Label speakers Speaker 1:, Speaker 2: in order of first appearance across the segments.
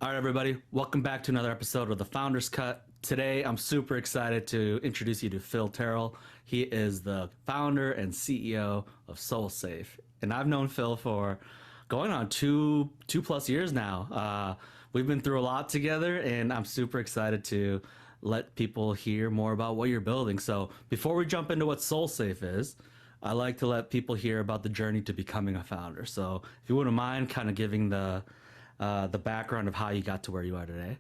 Speaker 1: All right, everybody, welcome back to another episode of the Founders Cut. Today, I'm super excited to introduce you to Phil Terrill. He is the founder and CEO of SoleSafe, and I've known Phil for going on two plus years now. We've been through a lot together, and I'm super excited to let people hear more about what you're building. So, before we jump into what SoleSafe is, I like to let people hear about the journey to becoming a founder. So, if you wouldn't mind, kind of giving the background of how you got to where you are today.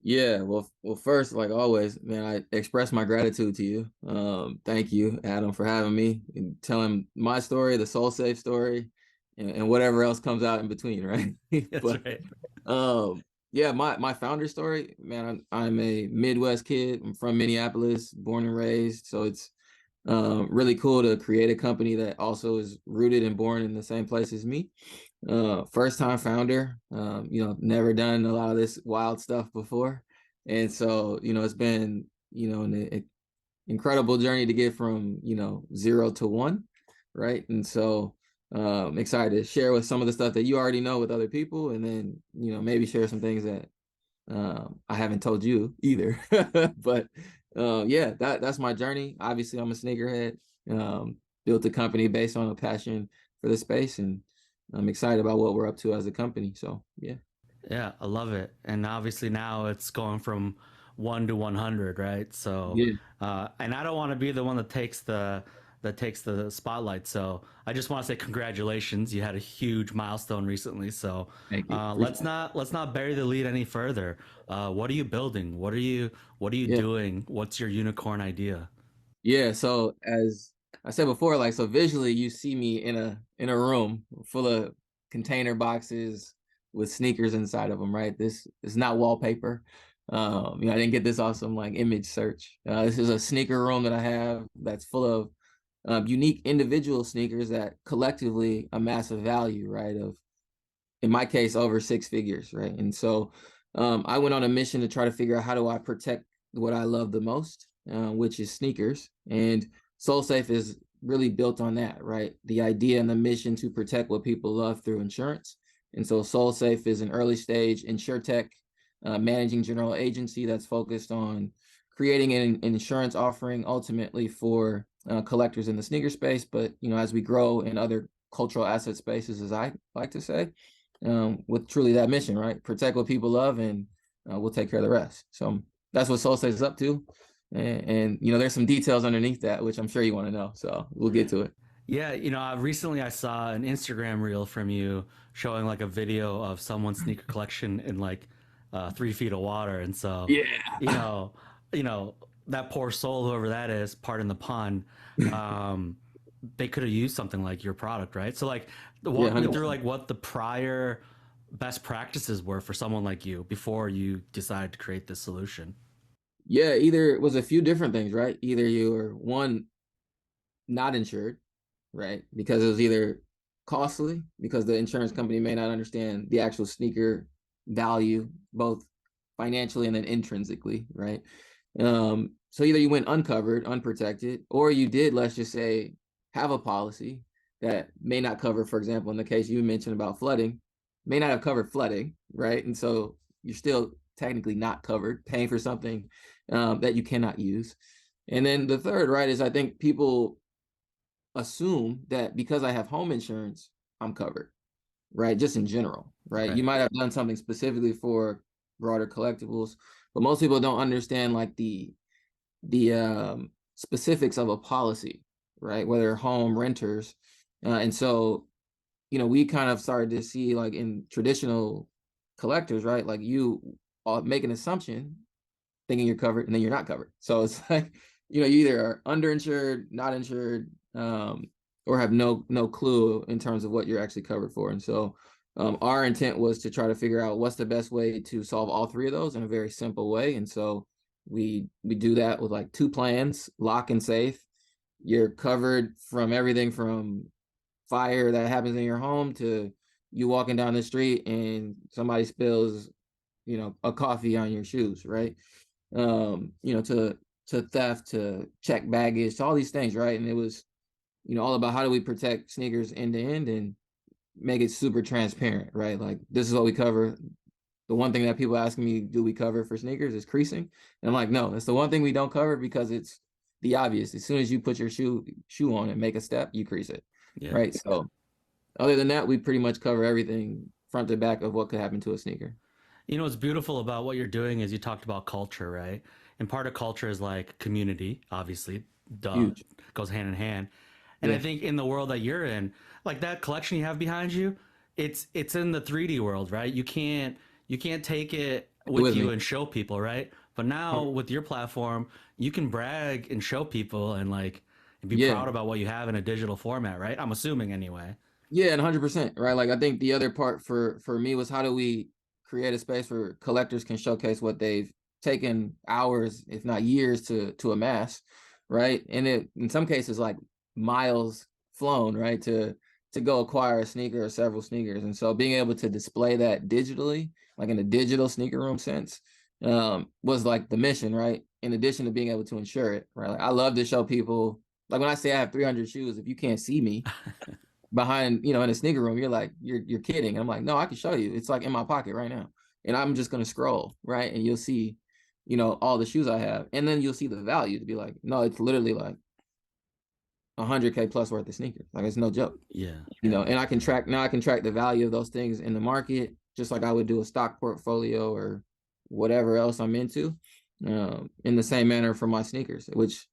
Speaker 2: Yeah, well, first, like always, man, I express my gratitude to you. Thank you, Adam, for having me and telling my story, the Soul Safe story, and whatever else comes out in between, right?
Speaker 1: That's
Speaker 2: But
Speaker 1: right.
Speaker 2: yeah, my founder story, man, I'm a Midwest kid. I'm from Minneapolis, born and raised, so it's really cool to create a company that also is rooted and born in the same place as me. First time founder, never done a lot of this wild stuff before. And so, it's been, an incredible journey to get from, 0 to 1. Right. And so, excited to share with some of the stuff that you already know with other people. And then, maybe share some things that I haven't told you either. But yeah, that's my journey. Obviously, I'm a sneakerhead. Built a company based on a passion for the space, and I'm excited about what we're up to as a company. So yeah.
Speaker 1: Yeah, I love it. And obviously now it's going from 1 to 100, right? So,
Speaker 2: Yeah.
Speaker 1: and I don't want to be the one that takes the spotlight. So I just want to say congratulations. You had a huge milestone recently. So
Speaker 2: Thank you.
Speaker 1: let's
Speaker 2: Appreciate it.
Speaker 1: not bury the lead any further. What are you building? What are you
Speaker 2: Yeah.
Speaker 1: doing? What's your unicorn idea?
Speaker 2: Yeah. So as I said before, like so visually you see me in a room full of container boxes with sneakers inside of them, right? This is not wallpaper. I didn't get this off some like image search. This is a sneaker room that I have that's full of unique individual sneakers that collectively amass a value, right? Of in my case, over 6 figures, right? And so I went on a mission to try to figure out how do I protect what I love the most, which is sneakers. And SoleSafe is really built on that, right? The idea and the mission to protect what people love through insurance. And so SoleSafe is an early stage insurtech managing general agency that's focused on creating an insurance offering ultimately for collectors in the sneaker space. But as we grow in other cultural asset spaces, as I like to say, with truly that mission, right? Protect what people love, and we'll take care of the rest. So that's what SoleSafe is up to, and there's some details underneath that which I'm sure you want to know. So we'll get to it.
Speaker 1: Yeah, recently I saw an Instagram reel from you showing like a video of someone's sneaker collection in like 3 feet of water, and so you
Speaker 2: Yeah.
Speaker 1: know, you know that poor soul, whoever that is, pardon the pun, um, they could have used something like your product, right? So like,
Speaker 2: Yeah,
Speaker 1: walk me through
Speaker 2: 100%.
Speaker 1: like what the prior best practices were for someone like you before you decided to create this solution.
Speaker 2: Yeah, either it was a few different things, right? Either you were one not insured, right? Because it was either costly because the insurance company may not understand the actual sneaker value, both financially and then intrinsically, right? So either you went uncovered, unprotected, or you did, let's just say, have a policy that may not cover, for example, in the case you mentioned about flooding, may not have covered flooding, right? And so you're still technically not covered, paying for something that you cannot use. And then the third, right, is I think people assume that because I have home insurance, I'm covered, right? Just in general, right?
Speaker 1: Right.
Speaker 2: You might have done something specifically for broader collectibles, but most people don't understand like the specifics of a policy, right? Whether home renters, and so we kind of started to see like in traditional collectors, right? Like you make an assumption thinking you're covered and then you're not covered. So it's like, you either are underinsured, not insured, or have no clue in terms of what you're actually covered for. And so our intent was to try to figure out what's the best way to solve all three of those in a very simple way. And so we do that with like two plans: lock and safe. You're covered from everything from fire that happens in your home to you walking down the street and somebody spills, a coffee on your shoes, right? To theft, to check baggage, to all these things, right? And it was, all about how do we protect sneakers end to end and make it super transparent, right? Like this is what we cover. the one thing that people asking me, do we cover for sneakers, is creasing. And I'm like, no, it's the one thing we don't cover because it's the obvious. As soon as you put your shoe on and make a step, you crease it,
Speaker 1: Yeah.
Speaker 2: right? So other than that, we pretty much cover everything front to back of what could happen to a sneaker.
Speaker 1: You know what's beautiful about what you're doing is you talked about culture, right? And part of culture is like community, obviously, duh,
Speaker 2: Huge.
Speaker 1: goes hand in hand. And I
Speaker 2: Yeah.
Speaker 1: think in the world that you're in, like that collection you have behind you, it's in the 3D world, right? You can't take it with
Speaker 2: With
Speaker 1: you
Speaker 2: me.
Speaker 1: and show people, right? But now with your platform, you can brag and show people and like and be
Speaker 2: Yeah.
Speaker 1: proud about what you have in a digital format, right? I'm assuming anyway.
Speaker 2: Yeah, and 100%, right? Like I think the other part for me was, how do we create a space where collectors can showcase what they've taken hours, if not years, to amass, right? And it, in some cases, like miles flown, right, to go acquire a sneaker or several sneakers. And so being able to display that digitally, like in a digital sneaker room sense, was like the mission, right? In addition to being able to insure it, right? Like I love to show people, like when I say I have 300 shoes, if you can't see me behind, in a sneaker room, you're like, you're kidding. And I'm like, no, I can show you. It's like in my pocket right now. And I'm just gonna scroll, right? And you'll see, all the shoes I have. And then you'll see the value to be like, no, it's literally like 100K plus worth of sneakers. Like it's no joke.
Speaker 1: Yeah.
Speaker 2: And I can track the value of those things in the market, just like I would do a stock portfolio or whatever else I'm into, in the same manner for my sneakers, which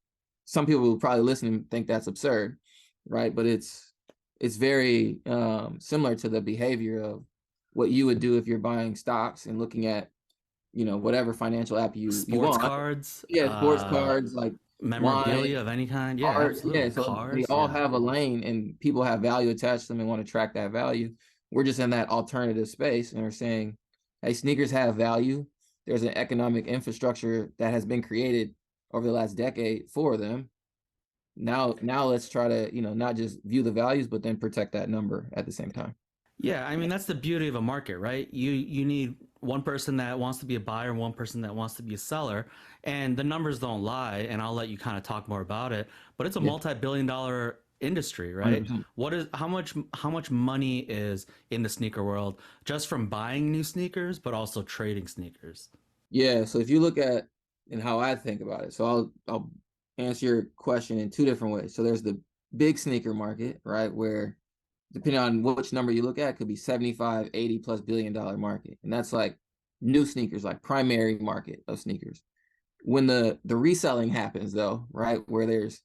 Speaker 2: some people will probably listen and think that's absurd, right? But it's very similar to the behavior of what you would do if you're buying stocks and looking at, whatever financial app you
Speaker 1: Sports
Speaker 2: want.
Speaker 1: cards,
Speaker 2: Yeah, sports cards, like
Speaker 1: memorabilia
Speaker 2: wine,
Speaker 1: of any kind. Yeah,
Speaker 2: art. Yeah,
Speaker 1: absolutely.
Speaker 2: so they
Speaker 1: Cars.
Speaker 2: all
Speaker 1: Yeah.
Speaker 2: have a lane and people have value attached to them and want to track that value. We're just in that alternative space and we're saying, hey, sneakers have value. There's an economic infrastructure that has been created over the last decade for them. Now let's try to, not just view the values, but then protect that number at the same time.
Speaker 1: Yeah, I mean that's the beauty of a market, right? You need one person that wants to be a buyer and one person that wants to be a seller, and the numbers don't lie, and I'll let you kind of talk more about it, but it's a
Speaker 2: Yeah,
Speaker 1: multi-billion dollar industry, right?
Speaker 2: 100%.
Speaker 1: What is how much money is in the sneaker world just from buying new sneakers, but also trading sneakers?
Speaker 2: Yeah, so if you look at and how I think about it, so I'll answer your question in two different ways. So there's the big sneaker market, right, where depending on which number you look at, it could be 75, 80 plus billion-dollar market. And that's like new sneakers, like primary market of sneakers. When the reselling happens though, right, where there's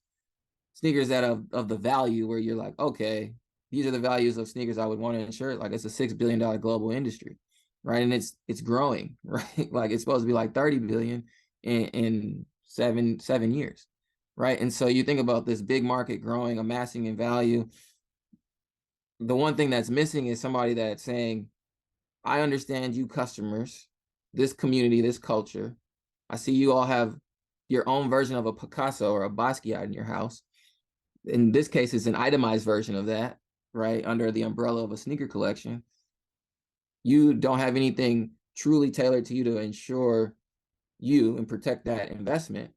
Speaker 2: sneakers that of the value where you're like, okay, these are the values of sneakers I would want to insure. Like it's a $6 billion global industry, right? And it's growing, right? Like it's supposed to be like 30 billion in 7 years, right? And so you think about this big market growing, amassing in value. The one thing that's missing is somebody that's saying, I understand you customers, this community, this culture. I see you all have your own version of a Picasso or a Basquiat in your house. In this case, it's an itemized version of that, right? Under the umbrella of a sneaker collection. You don't have anything truly tailored to you to ensure you and protect that investment.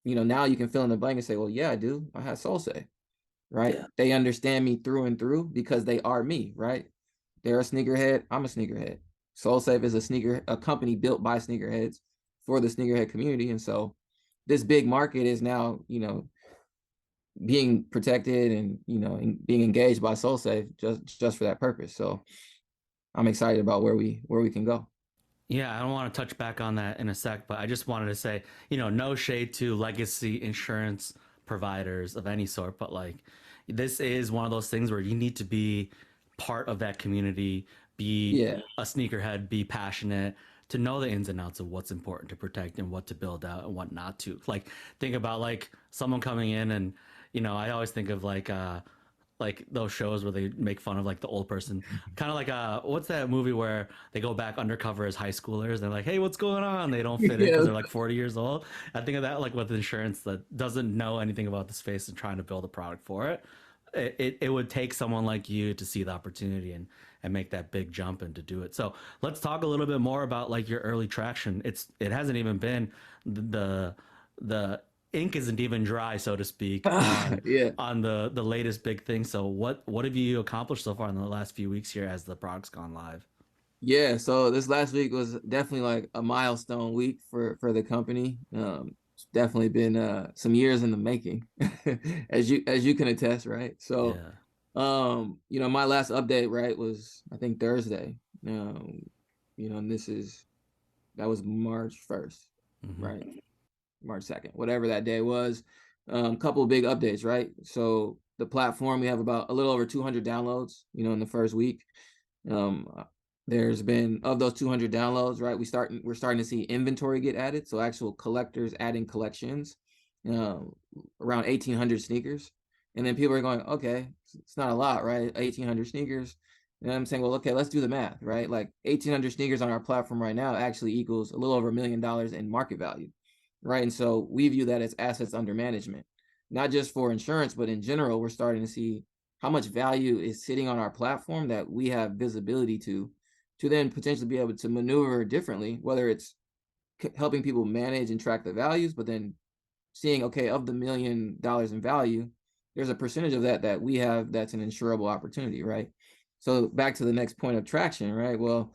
Speaker 2: Now you can fill in the blank and say, well, yeah, I do. I have SoleSafe, right? Yeah. They understand me through and through because they are me, right? They're a sneakerhead. I'm a sneakerhead. SoleSafe is a company built by sneakerheads for the sneakerhead community. And so this big market is now, being protected and, and being engaged by SoleSafe just for that purpose. So I'm excited about where we can go.
Speaker 1: Yeah, I don't want to touch back on that in a sec, but I just wanted to say, no shade to legacy insurance providers of any sort, but like this is one of those things where you need to be part of that community, be
Speaker 2: Yeah.
Speaker 1: a sneakerhead, be passionate to know the ins and outs of what's important to protect and what to build out and what not to. Like think about like someone coming in and I always think of like those shows where they make fun of like the old person, kind of like what's that movie where they go back undercover as high schoolers and they're like, hey, what's going on, they don't fit in because
Speaker 2: Yeah.
Speaker 1: they're like 40 years old. I think of that like with insurance that doesn't know anything about the space and trying to build a product for it. It would take someone like you to see the opportunity and make that big jump and to do it. So let's talk a little bit more about like your early traction. It hasn't even been the ink isn't even dry, so to speak, on
Speaker 2: Yeah.
Speaker 1: the latest big thing. So what have you accomplished so far in the last few weeks here as the product's gone live?
Speaker 2: Yeah, so this last week was definitely like a milestone week for the company. It's definitely been some years in the making, as you can attest, right? So,
Speaker 1: Yeah.
Speaker 2: my last update, right, was I think Thursday. Um, and that was March 1st,
Speaker 1: Hmm.
Speaker 2: right? March 2nd, whatever that day was. Couple of big updates, right? So the platform, we have about a little over 200 downloads, in the first week. Um, there's been, of those 200 downloads, right? We're starting to see inventory get added, so actual collectors adding collections, um, around 1,800 sneakers, and then people are going, okay, it's not a lot, right? 1,800 sneakers, and I'm saying, well, okay, let's do the math, right? Like 1,800 sneakers on our platform right now actually equals a little over $1 million in market value, right? And so we view that as assets under management, not just for insurance, but in general, we're starting to see how much value is sitting on our platform that we have visibility to then potentially be able to maneuver differently, whether it's helping people manage and track the values, but then seeing, okay, of the $1 million in value, there's a percentage of that we have that's an insurable opportunity, right? So back to the next point of traction, right? Well,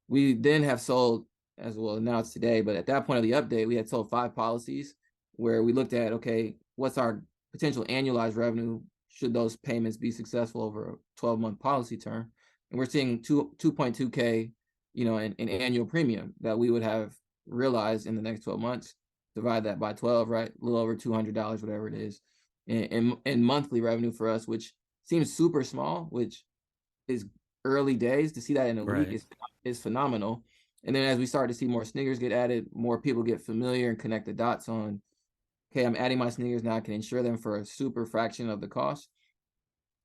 Speaker 2: we then have sold, as well announced today, but at that point of the update, we had sold 5 policies where we looked at, okay, what's our potential annualized revenue should those payments be successful over a 12-month policy term? And we're seeing 2.2K, in annual premium that we would have realized in the next 12 months. Divide that by 12, right? A little over $200, whatever it is, in monthly revenue for us, which seems super small, which is early days. To see that in a week
Speaker 1: Right.
Speaker 2: is phenomenal. And then as we start to see more sneakers get added, more people get familiar and connect the dots on, okay, I'm adding my sneakers now. I can insure them for a super fraction of the cost.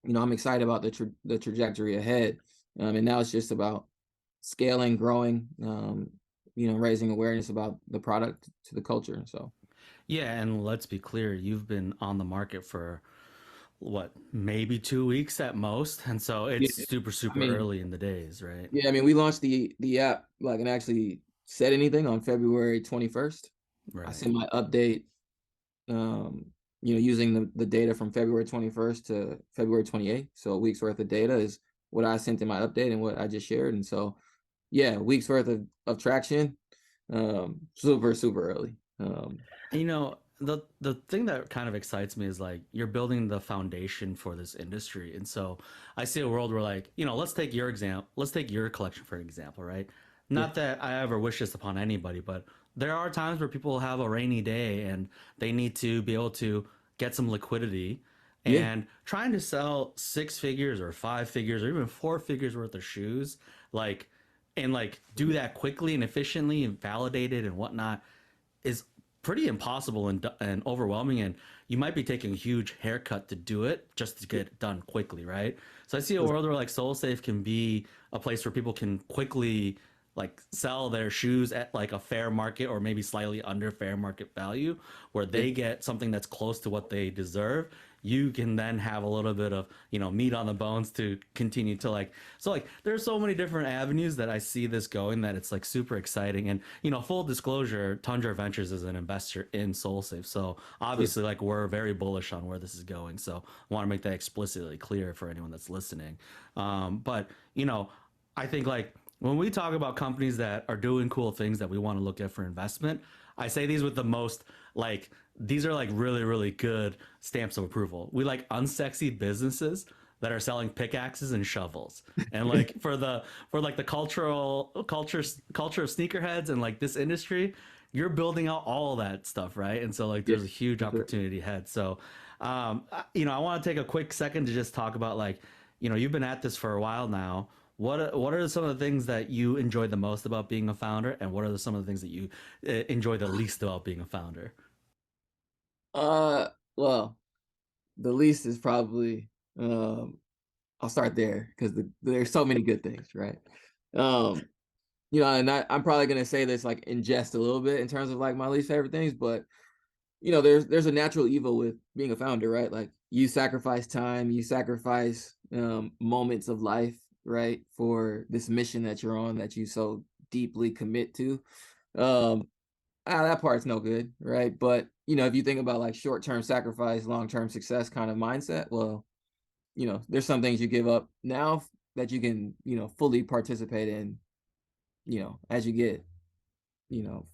Speaker 2: I'm excited about the trajectory ahead. And now it's just about scaling, growing, raising awareness about the product to the culture. So
Speaker 1: Yeah, and let's be clear, you've been on the market for what, maybe 2 weeks at most, and so
Speaker 2: yeah,
Speaker 1: it's super
Speaker 2: I
Speaker 1: super
Speaker 2: mean,
Speaker 1: early in the days, right?
Speaker 2: yeah, I mean, we launched the app like and actually said anything on February 21st. I
Speaker 1: Right.
Speaker 2: sent my update, um, using the data from February 21st to February 28th. So a week's worth of data is what I sent in my update and what I just shared. And so, yeah, week's worth of traction, super, super early.
Speaker 1: You know, the thing that kind of excites me is like you're building the foundation for this industry. And so I see a world where like, let's take your example, let's take your collection for an example, right?
Speaker 2: Yeah,
Speaker 1: Not that I ever wish this upon anybody, but there are times where people have a rainy day and they need to be able to get some liquidity,
Speaker 2: yeah,
Speaker 1: and trying to sell 6 figures or 5 figures or even 4 figures worth of shoes, like, and like do that quickly and efficiently and validated and whatnot is pretty impossible and overwhelming, and you might be taking a huge haircut to do it just to get it done quickly, right? So I see a world where like SoleSafe can be a place where people can quickly like sell their shoes at like a fair market or maybe slightly under fair market value, where
Speaker 2: yeah,
Speaker 1: they get something that's close to what they deserve. You can then have a little bit of meat on the bones to continue to like, so like there's so many different avenues that I see this going, that it's like super exciting. And full disclosure, Tundra Ventures is an investor in SoleSafe, so
Speaker 2: sure,
Speaker 1: obviously like we're very bullish on where this is going, so I want to make that explicitly clear for anyone that's listening. But I think like when we talk about companies that are doing cool things that we want to look at for investment, I say these with the most like, these are like really really good stamps of approval. We like unsexy businesses that are selling pickaxes and shovels. And like for like the culture of sneakerheads and like this industry, you're building out all that stuff, right? And so like
Speaker 2: yeah,
Speaker 1: there's a huge
Speaker 2: for sure.
Speaker 1: opportunity ahead. So I want to take a quick second to just talk about like, you've been at this for a while now. What are some of the things that you enjoy the most about being a founder, and what are some of the things that you enjoy the least about being a founder?
Speaker 2: Uh, well, the least is probably, I'll start there because there's so many good things, right? Um, and I'm probably gonna say this like in jest a little bit in terms of like my least favorite things, but there's a natural evil with being a founder, right? Like you sacrifice time, you sacrifice moments of life, right, for this mission that you're on that you so deeply commit to. Um, that part's no good, right? But if you think about like short-term sacrifice, long-term success kind of mindset, well, there's some things you give up now that you can, fully participate in as you get,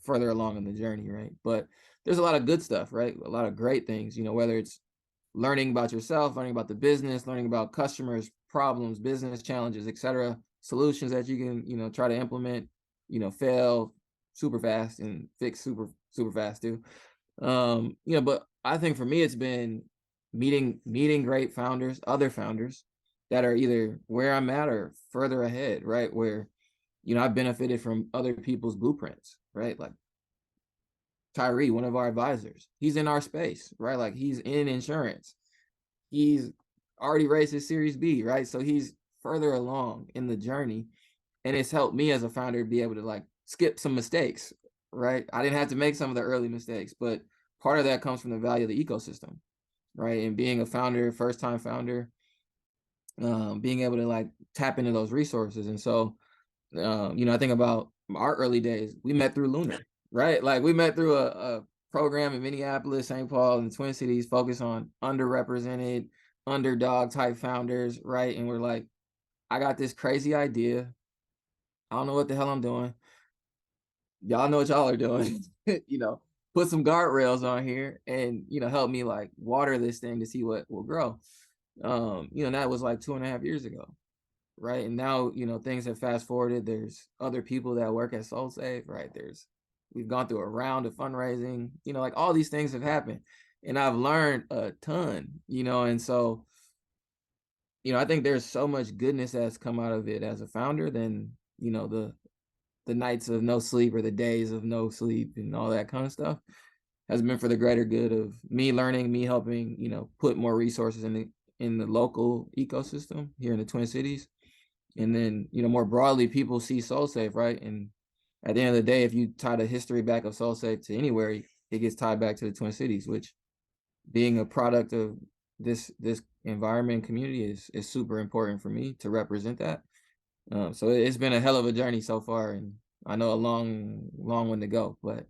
Speaker 2: further along in the journey, right? But there's a lot of good stuff, right? A lot of great things, whether it's learning about yourself, learning about the business, learning about customers, problems, business challenges, etc., solutions that you can, try to implement, fail super fast and fix super fast too. But I think for me it's been meeting great founders, other founders that are either where I'm at or further ahead, right? Where, I've benefited from other people's blueprints, right? Like Tyree, one of our advisors, he's in our space, right? Like he's in insurance. He's already raised his Series B, right? So he's further along in the journey. And it's helped me as a founder be able to like skip some mistakes, right? I didn't have to make some of the early mistakes, but part of that comes from the value of the ecosystem, right? And being a founder, first time founder, being able to like tap into those resources. And so, I think about our early days, we met through Lunar, right? Like we met through a program in Minneapolis, St. Paul, and the Twin Cities focused on underrepresented, underdog type founders, right? And we're like, I got this crazy idea. I don't know what the hell I'm doing. Y'all know what y'all are doing. Put some guardrails on here and, help me like water this thing to see what will grow. That was like 2.5 years ago. Right. And now, things have fast forwarded. There's other people that work at SoleSafe, right? We've gone through a round of fundraising, like all these things have happened. And I've learned a ton, and so, I think there's so much goodness that's come out of it as a founder than, the nights of no sleep or the days of no sleep and all that kind of stuff has been for the greater good of me learning, me helping, put more resources in the local ecosystem here in the Twin Cities. And then, more broadly, people see SoleSafe, right? And at the end of the day, if you tie the history back of SoleSafe to anywhere, it gets tied back to the Twin Cities, which being a product of this environment and community is super important for me to represent that. So it's been a hell of a journey so far, and I know a long one to go, but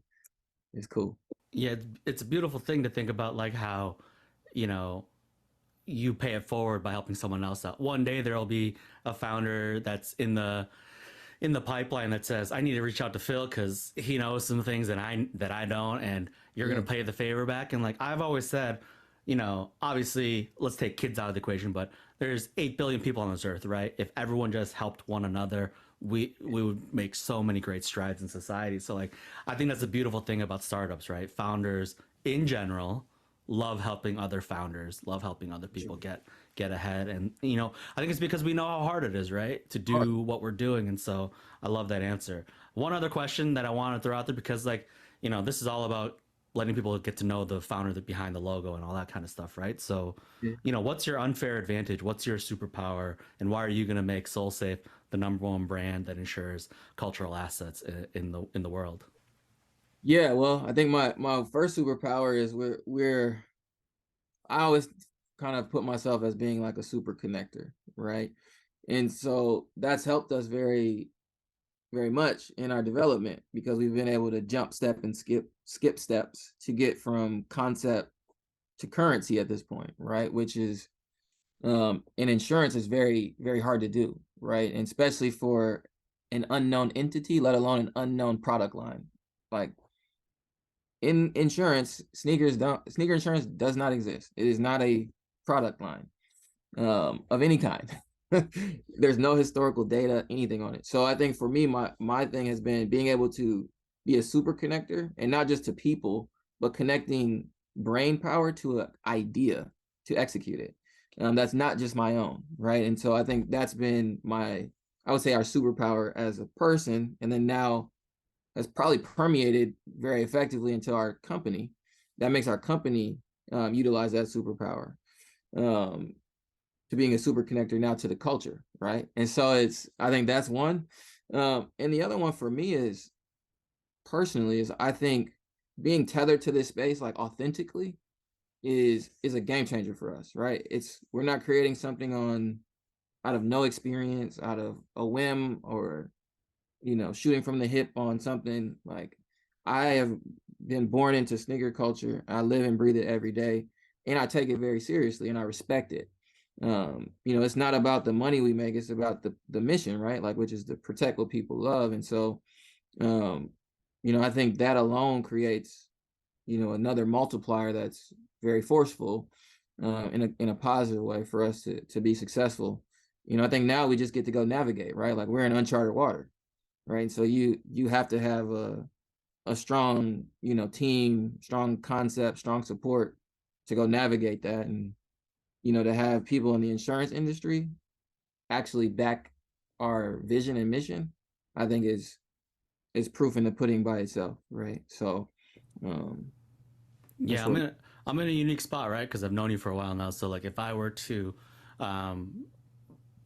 Speaker 2: it's cool.
Speaker 1: Yeah, it's a beautiful thing to think about, like how, you know, you pay it forward by helping someone else out. One day there'll be a founder that's in the pipeline that says, I need to reach out to Phil because he knows some things that I don't, and you're
Speaker 2: Yeah.
Speaker 1: gonna pay the favor back. And like I've always said, obviously let's take kids out of the equation, but there's 8 billion people on this earth, right? If everyone just helped one another, we would make so many great strides in society. So like I think that's a beautiful thing about startups, right? Founders in general love helping other founders, love helping other people
Speaker 2: Sure.
Speaker 1: get ahead. And I think it's because we know how hard it is, right, to do what we're doing. And so I love that answer. One other question that I want to throw out there, because like this is all about letting people get to know the founder that behind the logo and all that kind of stuff, right? So
Speaker 2: Yeah.
Speaker 1: what's your unfair advantage, what's your superpower, and why are you going to make SoleSafe the number one brand that ensures cultural assets in the world?
Speaker 2: Yeah, well, I think my first superpower is I always kind of put myself as being like a super connector, right? And so that's helped us very, very much in our development because we've been able to jump step and skip steps to get from concept to currency at this point, right? Which is in insurance is very, very hard to do, right? And especially for an unknown entity, let alone an unknown product line. Like in insurance, sneaker insurance does not exist. It is not a product line of any kind. There's no historical data, anything on it. So I think for me, my thing has been being able to be a super connector, and not just to people, but connecting brain power to an idea to execute it. That's not just my own, right? And so I think that's been I would say our superpower as a person, and then now has probably permeated very effectively into our company. That makes our company utilize that superpower. Um, to being a super connector now to the culture, right? And so I think that's one. And the other one for me is personally is I think being tethered to this space like authentically is a game changer for us, right? We're not creating something out of no experience, out of a whim, or shooting from the hip on something. Like I have been born into sneaker culture. I live and breathe it every day, and I take it very seriously, and I respect it. It's not about the money we make, it's about the mission, right? Like, which is to protect what people love. And so, um, I think that alone creates, another multiplier that's very forceful, in a positive way for us to be successful. I think now we just get to go navigate, right? Like, we're in uncharted water, right? So you have to have a strong, team, strong concept, strong support to go navigate that. And, to have people in the insurance industry actually back our vision and mission, I think is proof in the pudding by itself, right? So, that's
Speaker 1: Yeah,
Speaker 2: what.
Speaker 1: I'm in a unique spot, right? Because I've known you for a while now. So like, if I were to um,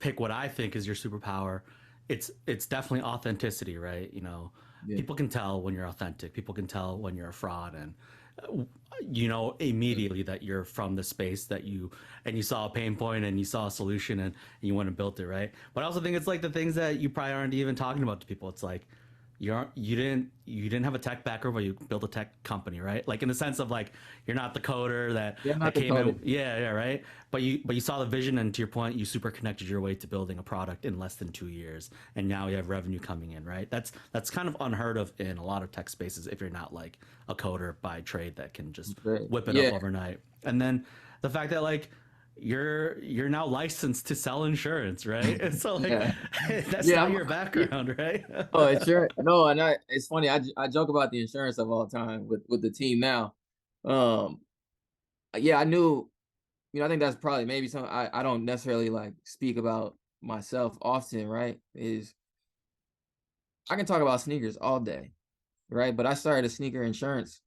Speaker 1: pick what I think is your superpower, it's definitely authenticity, right?
Speaker 2: Yeah.
Speaker 1: People can tell when you're authentic. People can tell when you're a fraud, and you know immediately that you're from the space that you saw a pain point and you saw a solution and you went and built it, right? But I also think it's like the things that you probably aren't even talking about to people. It's like you didn't have a tech background, but you built a tech company, right? Like in the sense of like you're not the coder that
Speaker 2: Yeah, I'm
Speaker 1: that
Speaker 2: not the
Speaker 1: came in,
Speaker 2: coder.
Speaker 1: yeah, right. But you saw the vision, and to your point, you super connected your way to building a product in less than 2 years, and now you have revenue coming in, right? That's kind of unheard of in a lot of tech spaces if you're not like a coder by trade that can just
Speaker 2: Right.
Speaker 1: whip it up
Speaker 2: Yeah.
Speaker 1: overnight. And then the fact that like you're now licensed to sell insurance, right? And so like
Speaker 2: Yeah.
Speaker 1: that's
Speaker 2: Yeah.
Speaker 1: not your background, right?
Speaker 2: Oh, insurance. No, and it's funny. I joke about the insurance stuff all the time with the team now. Um, yeah, I knew. I think that's probably maybe something I don't necessarily like speak about myself often. Right? Is I can talk about sneakers all day, right? But I started a sneaker insurance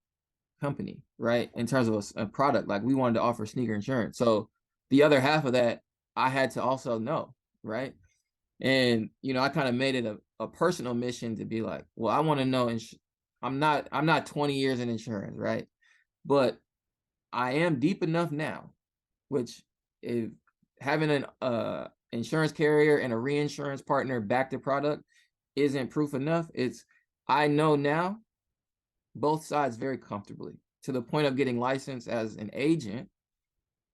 Speaker 2: company, right? In terms of a product, like we wanted to offer sneaker insurance. So the other half of that, I had to also know, right? And I kind of made it a personal mission to be like, well, I want to know. I'm not 20 years in insurance, right? But I am deep enough now, which if having an insurance carrier and a reinsurance partner back to product isn't proof enough. I know now both sides very comfortably to the point of getting licensed as an agent.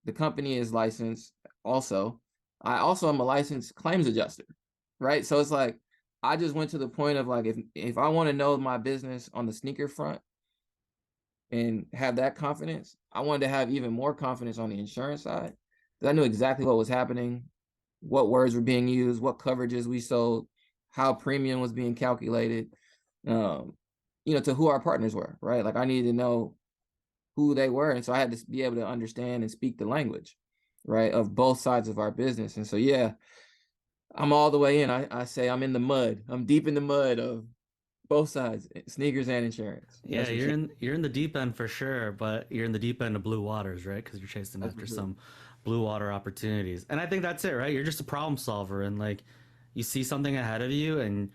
Speaker 2: The company is licensed also. I also am a licensed claims adjuster, right? So it's like I just went to the point of like if I want to know my business on the sneaker front and have that confidence, I wanted to have even more confidence on the insurance side. Because I knew exactly what was happening, what words were being used, what coverages we sold, how premium was being calculated, um, to who our partners were, right? Like I needed to know who they were. And so I had to be able to understand and speak the language, right, of both sides of our business. And so, yeah, I'm all the way in. I say I'm in the mud. I'm deep in the mud of both sides, sneakers and insurance.
Speaker 1: Yeah,
Speaker 2: That's for
Speaker 1: you're
Speaker 2: sure.
Speaker 1: in the deep end for sure, but you're in the deep end of blue waters, right? Because you're chasing
Speaker 2: That's for
Speaker 1: after
Speaker 2: sure.
Speaker 1: some blue water opportunities, and I think that's it, right? You're just a problem solver, and like you see something ahead of you, and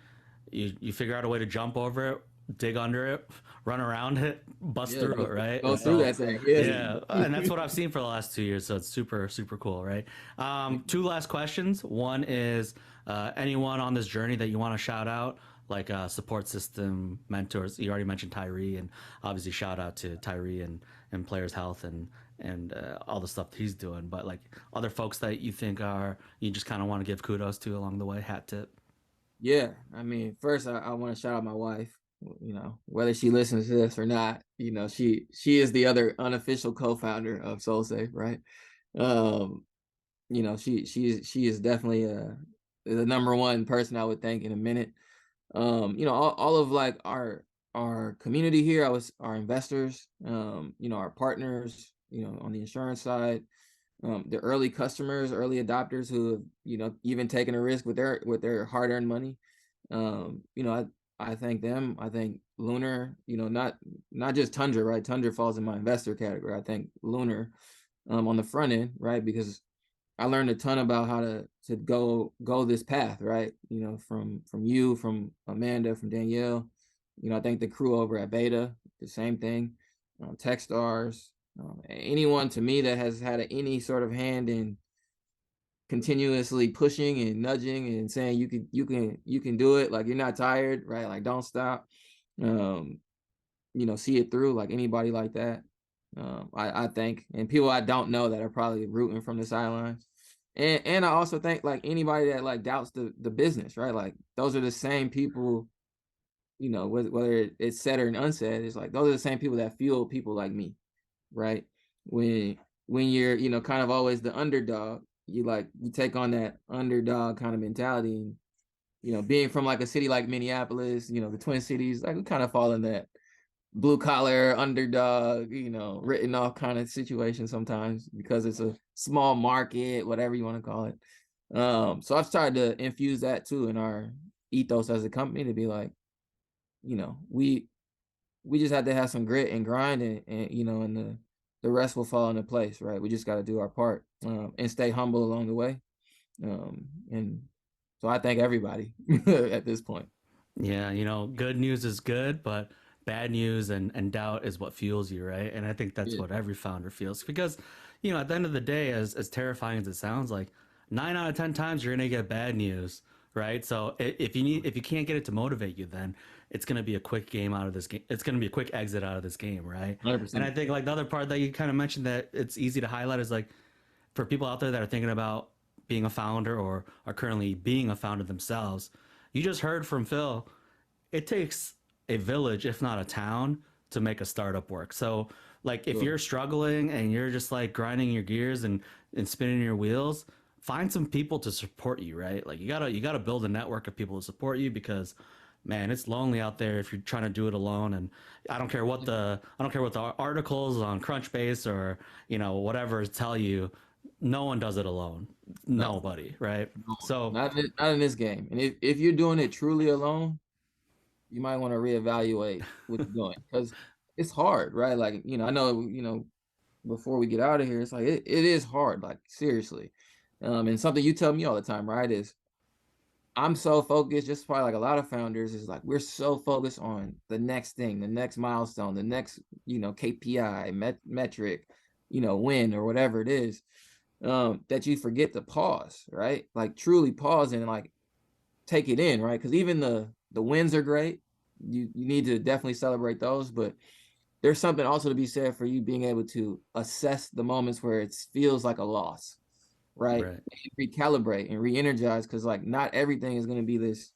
Speaker 1: you figure out a way to jump over it, dig under it, run around it, bust
Speaker 2: Yeah,
Speaker 1: through it, right?
Speaker 2: go
Speaker 1: And
Speaker 2: through
Speaker 1: so,
Speaker 2: that thing.
Speaker 1: yeah, and that's
Speaker 2: Yeah.
Speaker 1: what I've seen for the last 2 years. So it's super super cool, right? Two last questions. One is anyone on this journey that you want to shout out, like support system mentors. You already mentioned Tyree, and obviously shout out to Tyree and Players Health and all the stuff that he's doing. But like other folks that you think are you just kind of want to give kudos to along the way. Hat tip.
Speaker 2: Yeah, I mean, first I want to shout out my wife. Whether she listens to this or not, she is the other unofficial co-founder of SoleSafe, right? Um, she is definitely the number one person I would thank in a minute. All of like our community here, our investors, our partners, on the insurance side, the early customers, early adopters who have, even taken a risk with their hard-earned money. I thank them. I thank Lunar, not just Tundra, right? Tundra falls in my investor category. I thank Lunar on the front end, right? Because I learned a ton about how to go this path, right? From you, from Amanda, from Danielle. I think the crew over at Beta, the same thing. Techstars, anyone to me that has had any sort of hand in continuously pushing and nudging and saying you can do it, like you're not tired, right? Like don't stop. Um, see it through, like anybody like that. I think, and people I don't know that are probably rooting from the sidelines. And I also think like anybody that like doubts the business, right? Like those are the same people, whether it's said or unsaid, it's like those are the same people that fuel people like me, right? When when you're, kind of always the underdog, you take on that underdog kind of mentality. And, being from like a city like Minneapolis, the Twin Cities, like we kind of fall in that blue collar underdog, written off kind of situation sometimes because it's a small market, whatever you want to call it. So I've started to infuse that too in our ethos as a company to be like, we just have to have some grit and grind, and the rest will fall into place, right? We just got to do our part, and stay humble along the way. And so I thank everybody at this point.
Speaker 1: Yeah, good news is good, but bad news and doubt is what fuels you, right? And I think that's
Speaker 2: Yeah.
Speaker 1: what every founder feels because, at the end of the day, as terrifying as it sounds, like 9 out of 10 times you're gonna get bad news, right? So if you can't get it to motivate you, then it's gonna be a quick game out of this game. It's gonna be a quick exit out of this game, right? And I
Speaker 2: 100%.
Speaker 1: think like the other part that you kind of mentioned that it's easy to highlight is like for people out there that are thinking about being a founder or are currently being a founder themselves. You just heard from Phil, it takes a village, if not a town, to make a startup work. So, like, if
Speaker 2: Sure.
Speaker 1: you're struggling and you're just like grinding your gears and spinning your wheels, find some people to support you, right? Like, you gotta build a network of people to support you because, man, it's lonely out there if you're trying to do it alone. And I don't care what the articles on Crunchbase or whatever tell you. No one does it alone.
Speaker 2: No,
Speaker 1: Nobody, right?
Speaker 2: no,
Speaker 1: So
Speaker 2: not in this game. And if you're doing it truly alone, you might want to reevaluate what you're doing because it's hard, right? Like, I know, before we get out of here, it's like it is hard, like seriously. And something you tell me all the time, right, is I'm so focused, just probably like a lot of founders, is like we're so focused on the next thing, the next milestone, the next, KPI, metric, win or whatever it is, that you forget to pause, right? Like truly pause and like take it in, right? Because even the wins are great. You need to definitely celebrate those, but there's something also to be said for you being able to assess the moments where it feels like a loss, right?
Speaker 1: right,
Speaker 2: And recalibrate and re-energize because like not everything is going to be this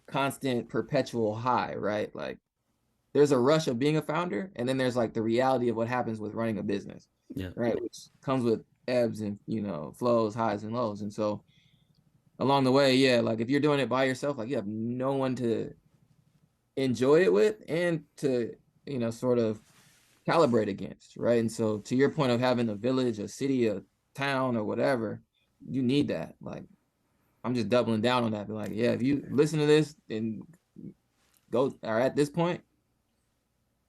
Speaker 2: constant perpetual high, right? Like there's a rush of being a founder and then there's like the reality of what happens with running a business,
Speaker 1: yeah,
Speaker 2: right? Which comes with ebbs and flows, highs and lows. And so along the way, yeah, like if you're doing it by yourself, like you have no one to enjoy it with and to, sort of calibrate against, right? And so to your point of having a village, a city, a town or whatever, you need that. Like I'm just doubling down on that. Be like, yeah, if you listen to this and go or at this point,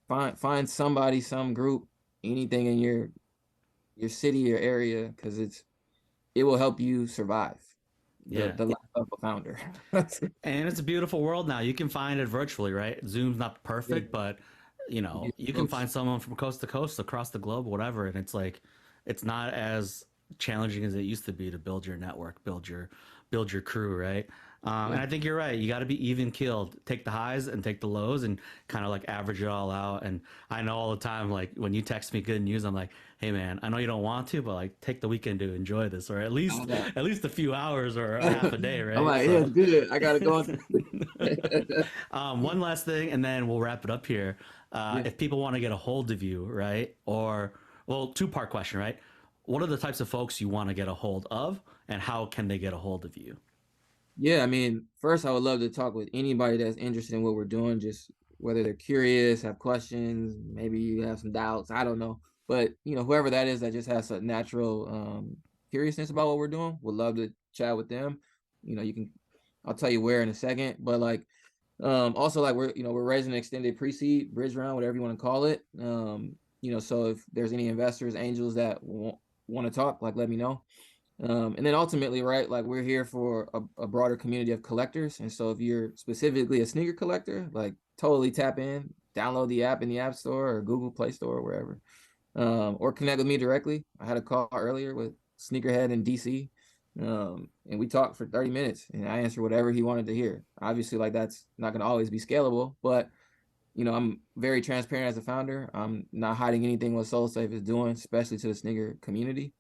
Speaker 2: find somebody, some group, anything in your city or area, because it will help you survive the
Speaker 1: yeah.
Speaker 2: the life of a founder.
Speaker 1: And it's a beautiful world now. You can find it virtually, right? Zoom's not
Speaker 2: Yeah,
Speaker 1: perfect, but
Speaker 2: you
Speaker 1: you can
Speaker 2: folks.
Speaker 1: find someone from coast to coast across the globe, whatever. And it's like it's not as challenging as it used to be to build your network, build your crew, right? And
Speaker 2: Yeah.
Speaker 1: I think you're right. You got to be even keeled. Take the highs and take the lows, and kind of like average it all out. And I know all the time, like when you text me good news, I'm like, hey man, I know you don't want to, but like take the weekend to enjoy this, or at
Speaker 2: I
Speaker 1: least
Speaker 2: know.
Speaker 1: at least a few hours or a half a day,
Speaker 2: I'm
Speaker 1: right?
Speaker 2: like, yeah,
Speaker 1: So.
Speaker 2: it's good. I gotta go.
Speaker 1: One last thing, and then we'll wrap it up here.
Speaker 2: Yeah.
Speaker 1: If people want to get a hold of you, right? Or, well, two-part question, right? What are the types of folks you want to get a hold of, and how can they get a hold of you?
Speaker 2: Yeah, I mean, first I would love to talk with anybody that's interested in what we're doing, just whether they're curious, have questions, maybe you have some doubts, I don't know. But, whoever that is that just has a natural curiousness about what we're doing, would love to chat with them. You can I'll tell you where in a second, but like also like we're raising an extended pre-seed, bridge round, whatever you want to call it. So if there's any investors, angels that want to talk, like let me know. And then ultimately, right, like we're here for a broader community of collectors. And so if you're specifically a sneaker collector, like totally tap in, download the app in the App Store or Google Play Store or wherever, or connect with me directly. I had a call earlier with Sneakerhead in DC, and we talked for 30 minutes and I answered whatever he wanted to hear. Obviously, like that's not going to always be scalable, but I'm very transparent as a founder. I'm not hiding anything what SoleSafe is doing, especially to the sneaker community.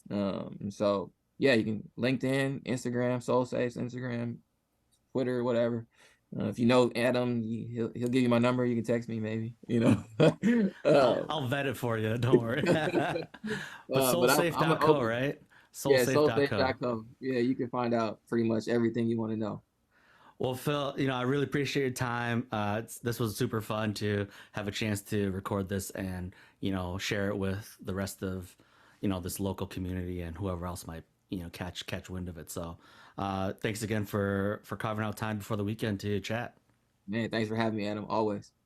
Speaker 2: And so yeah, you can LinkedIn, Instagram, SoleSafe's Instagram, Twitter, whatever. If you know Adam, he'll give you my number. You can text me, maybe.
Speaker 1: I'll vet it for you. Don't worry. But
Speaker 2: But I'm an
Speaker 1: soulsafe.co,
Speaker 2: open.
Speaker 1: right?
Speaker 2: Yeah,
Speaker 1: Soulsafe.co.
Speaker 2: SoleSafe.com. Yeah, you can find out pretty much everything you want to know.
Speaker 1: Well, Phil, I really appreciate your time. This was super fun to have a chance to record this and, share it with the rest of, this local community and whoever else might, catch wind of it. So, thanks again for carving out time before the weekend to chat.
Speaker 2: Man, thanks for having me, Adam. Always.